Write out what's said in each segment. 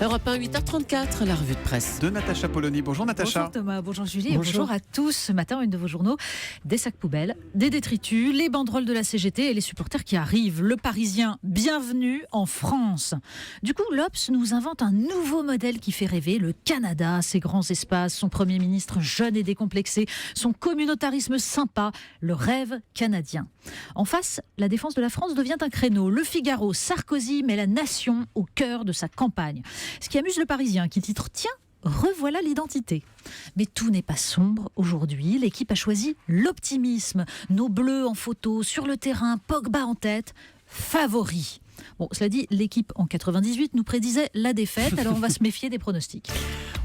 Europe 1, 8h34, la revue de presse. De Natacha Polony. Bonjour Natacha. Bonjour Thomas, bonjour Julie et bonjour à tous. Ce matin, une de vos journaux, des sacs poubelles, des détritus, les banderoles de la CGT et les supporters qui arrivent. Le Parisien, bienvenue en France. Du coup, l'Obs nous invente un nouveau modèle qui fait rêver. Le Canada, ses grands espaces, son Premier ministre jeune et décomplexé, son communautarisme sympa, le rêve canadien. En face, la défense de la France devient un créneau. Le Figaro, Sarkozy met la nation au cœur de sa campagne. Ce qui amuse le Parisien qui titre « Tiens, revoilà l'identité ». Mais tout n'est pas sombre aujourd'hui. L'équipe a choisi l'optimisme. Nos bleus en photo, sur le terrain, Pogba en tête, favori. Bon, cela dit, l'équipe en 98 nous prédisait la défaite, alors on va se méfier des pronostics.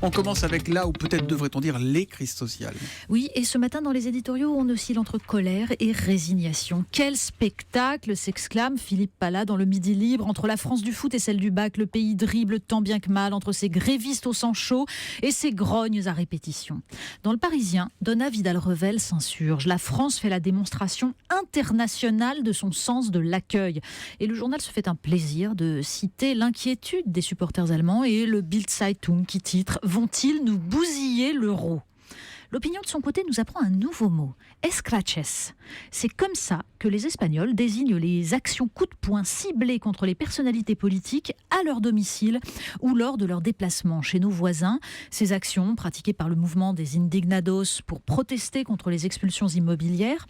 On commence avec là où peut-être devrait-on dire les crises sociales. Oui, et ce matin dans les éditoriaux, on oscille entre colère et résignation. Quel spectacle, s'exclame Philippe Pallat dans le Midi Libre, entre la France du foot et celle du bac. Le pays dribble tant bien que mal entre ses grévistes au sang chaud et ses grognes à répétition. Dans le Parisien, Donna Vidal-Revel s'insurge. La France fait la démonstration internationale de son sens de l'accueil. Et le journal se fait un plaisir de citer l'inquiétude des supporters allemands et le Bild-Zeitung qui titre « Vont-ils nous bousiller l'euro ?» L'opinion de son côté nous apprend un nouveau mot, escraches. C'est comme ça que les Espagnols désignent les actions coup de poing ciblées contre les personnalités politiques à leur domicile ou lors de leurs déplacements chez nos voisins. Ces actions, pratiquées par le mouvement des Indignados pour protester contre les expulsions immobilières,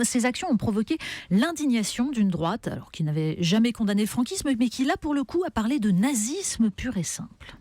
ces actions ont provoqué l'indignation d'une droite, alors qui n'avait jamais condamné le franquisme, mais qui là pour le coup a parlé de nazisme pur et simple.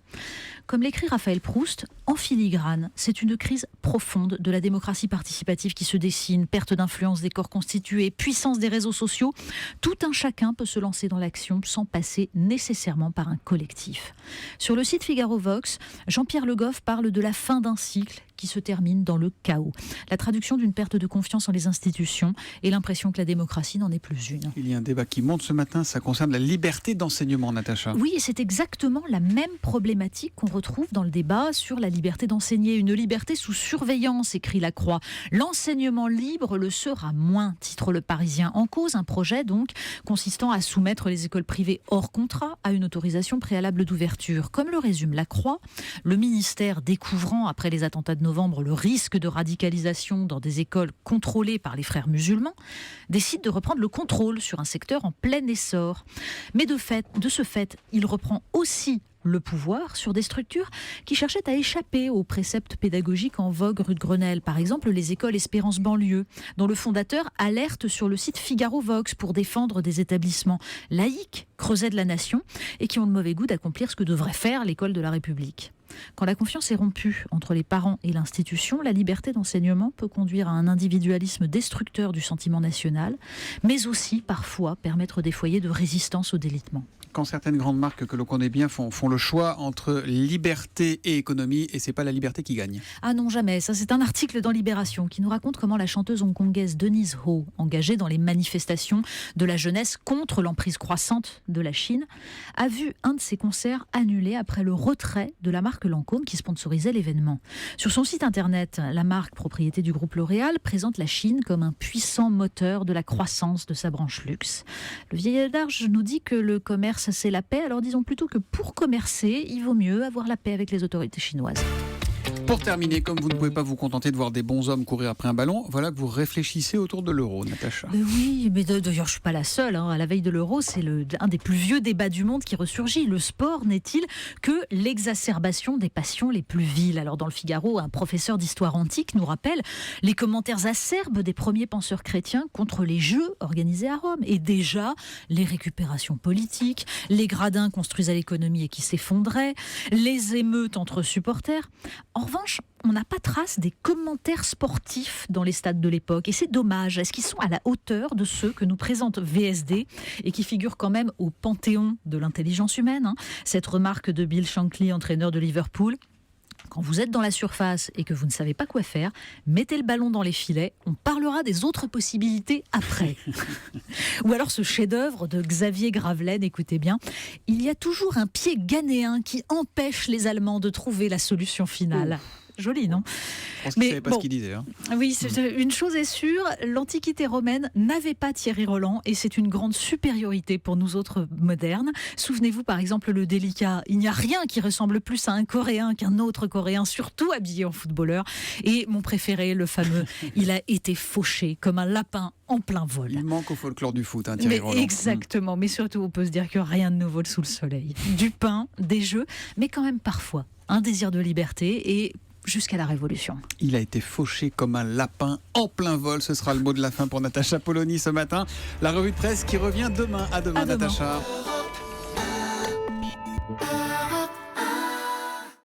Comme l'écrit Raphaël Proust, en filigrane, c'est une crise profonde de la démocratie participative qui se dessine, perte d'influence des corps constitués, puissance des réseaux sociaux. Tout un chacun peut se lancer dans l'action sans passer nécessairement par un collectif. Sur le site Figaro Vox, Jean-Pierre Le Goff parle de la fin d'un cycle qui se termine dans le chaos. La traduction d'une perte de confiance en les institutions et l'impression que la démocratie n'en est plus une. Il y a un débat qui monte ce matin, ça concerne la liberté d'enseignement, Natacha. Oui, et c'est exactement la même problématique qu'on retrouve dans le débat sur la liberté d'enseigner. Une liberté sous surveillance, écrit La Croix. L'enseignement libre le sera moins, titre Le Parisien. En cause, un projet donc consistant à soumettre les écoles privées hors contrat à une autorisation préalable d'ouverture. Comme le résume La Croix, le ministère, découvrant après les attentats de novembre le risque de radicalisation dans des écoles contrôlées par les frères musulmans, décide de reprendre le contrôle sur un secteur en plein essor. Mais de ce fait, il reprend aussi le pouvoir sur des structures qui cherchaient à échapper aux préceptes pédagogiques en vogue rue de Grenelle. Par exemple, les écoles Espérance Banlieue, dont le fondateur alerte sur le site Figaro Vox pour défendre des établissements laïques, creuset de la nation, et qui ont le mauvais goût d'accomplir ce que devrait faire l'école de la République. Quand la confiance est rompue entre les parents et l'institution, la liberté d'enseignement peut conduire à un individualisme destructeur du sentiment national, mais aussi parfois permettre des foyers de résistance au délitement. Quand certaines grandes marques que l'on connaît bien font le choix entre liberté et économie, et c'est pas la liberté qui gagne. Ah non, jamais. Ça, c'est un article dans Libération qui nous raconte comment la chanteuse hongkongaise Denise Ho, engagée dans les manifestations de la jeunesse contre l'emprise croissante de la Chine, a vu un de ses concerts annulé après le retrait de la marque Lancôme qui sponsorisait l'événement. Sur son site internet, la marque, propriété du groupe L'Oréal, présente la Chine comme un puissant moteur de la croissance de sa branche luxe. Le vieil adage nous dit que le commerce c'est la paix, alors disons plutôt que pour commercer, il vaut mieux avoir la paix avec les autorités chinoises. Pour terminer, comme vous ne pouvez pas vous contenter de voir des bons hommes courir après un ballon, voilà que vous réfléchissez autour de l'euro, Natacha. Oui, mais d'ailleurs je ne suis pas la seule. À la veille de l'euro, c'est un des plus vieux débats du monde qui ressurgit. Le sport n'est-il que l'exacerbation des passions les plus viles? Alors dans le Figaro, un professeur d'histoire antique nous rappelle les commentaires acerbes des premiers penseurs chrétiens contre les jeux organisés à Rome. Et déjà, les récupérations politiques, les gradins construits à l'économie et qui s'effondraient, les émeutes entre supporters. En revanche, on n'a pas trace des commentaires sportifs dans les stades de l'époque. Et c'est dommage. Est-ce qu'ils sont à la hauteur de ceux que nous présente VSD et qui figurent quand même au panthéon de l'intelligence humaine, Cette remarque de Bill Shankly, entraîneur de Liverpool. Quand vous êtes dans la surface et que vous ne savez pas quoi faire, mettez le ballon dans les filets, on parlera des autres possibilités après. Ou alors ce chef-d'œuvre de Xavier Gravelaine, écoutez bien, il y a toujours un pied ghanéen qui empêche les Allemands de trouver la solution finale. Joli, non? Je pense qu'il ne savait pas bon, ce qu'il disait. Hein. Oui, une chose est sûre, l'Antiquité romaine n'avait pas Thierry Roland et c'est une grande supériorité pour nous autres modernes. Souvenez-vous par exemple le délicat. Il n'y a rien qui ressemble plus à un Coréen qu'un autre Coréen, surtout habillé en footballeur. Et mon préféré, le fameux, il a été fauché comme un lapin en plein vol. Il manque au folklore du foot, hein, Thierry Roland. Exactement, mais surtout on peut se dire que rien de nouveau sous le soleil. Du pain, des jeux, mais quand même parfois un désir de liberté et jusqu'à la Révolution. Il a été fauché comme un lapin en plein vol. Ce sera le mot de la fin pour Natacha Polony ce matin. La revue de presse qui revient demain. À demain, Natacha.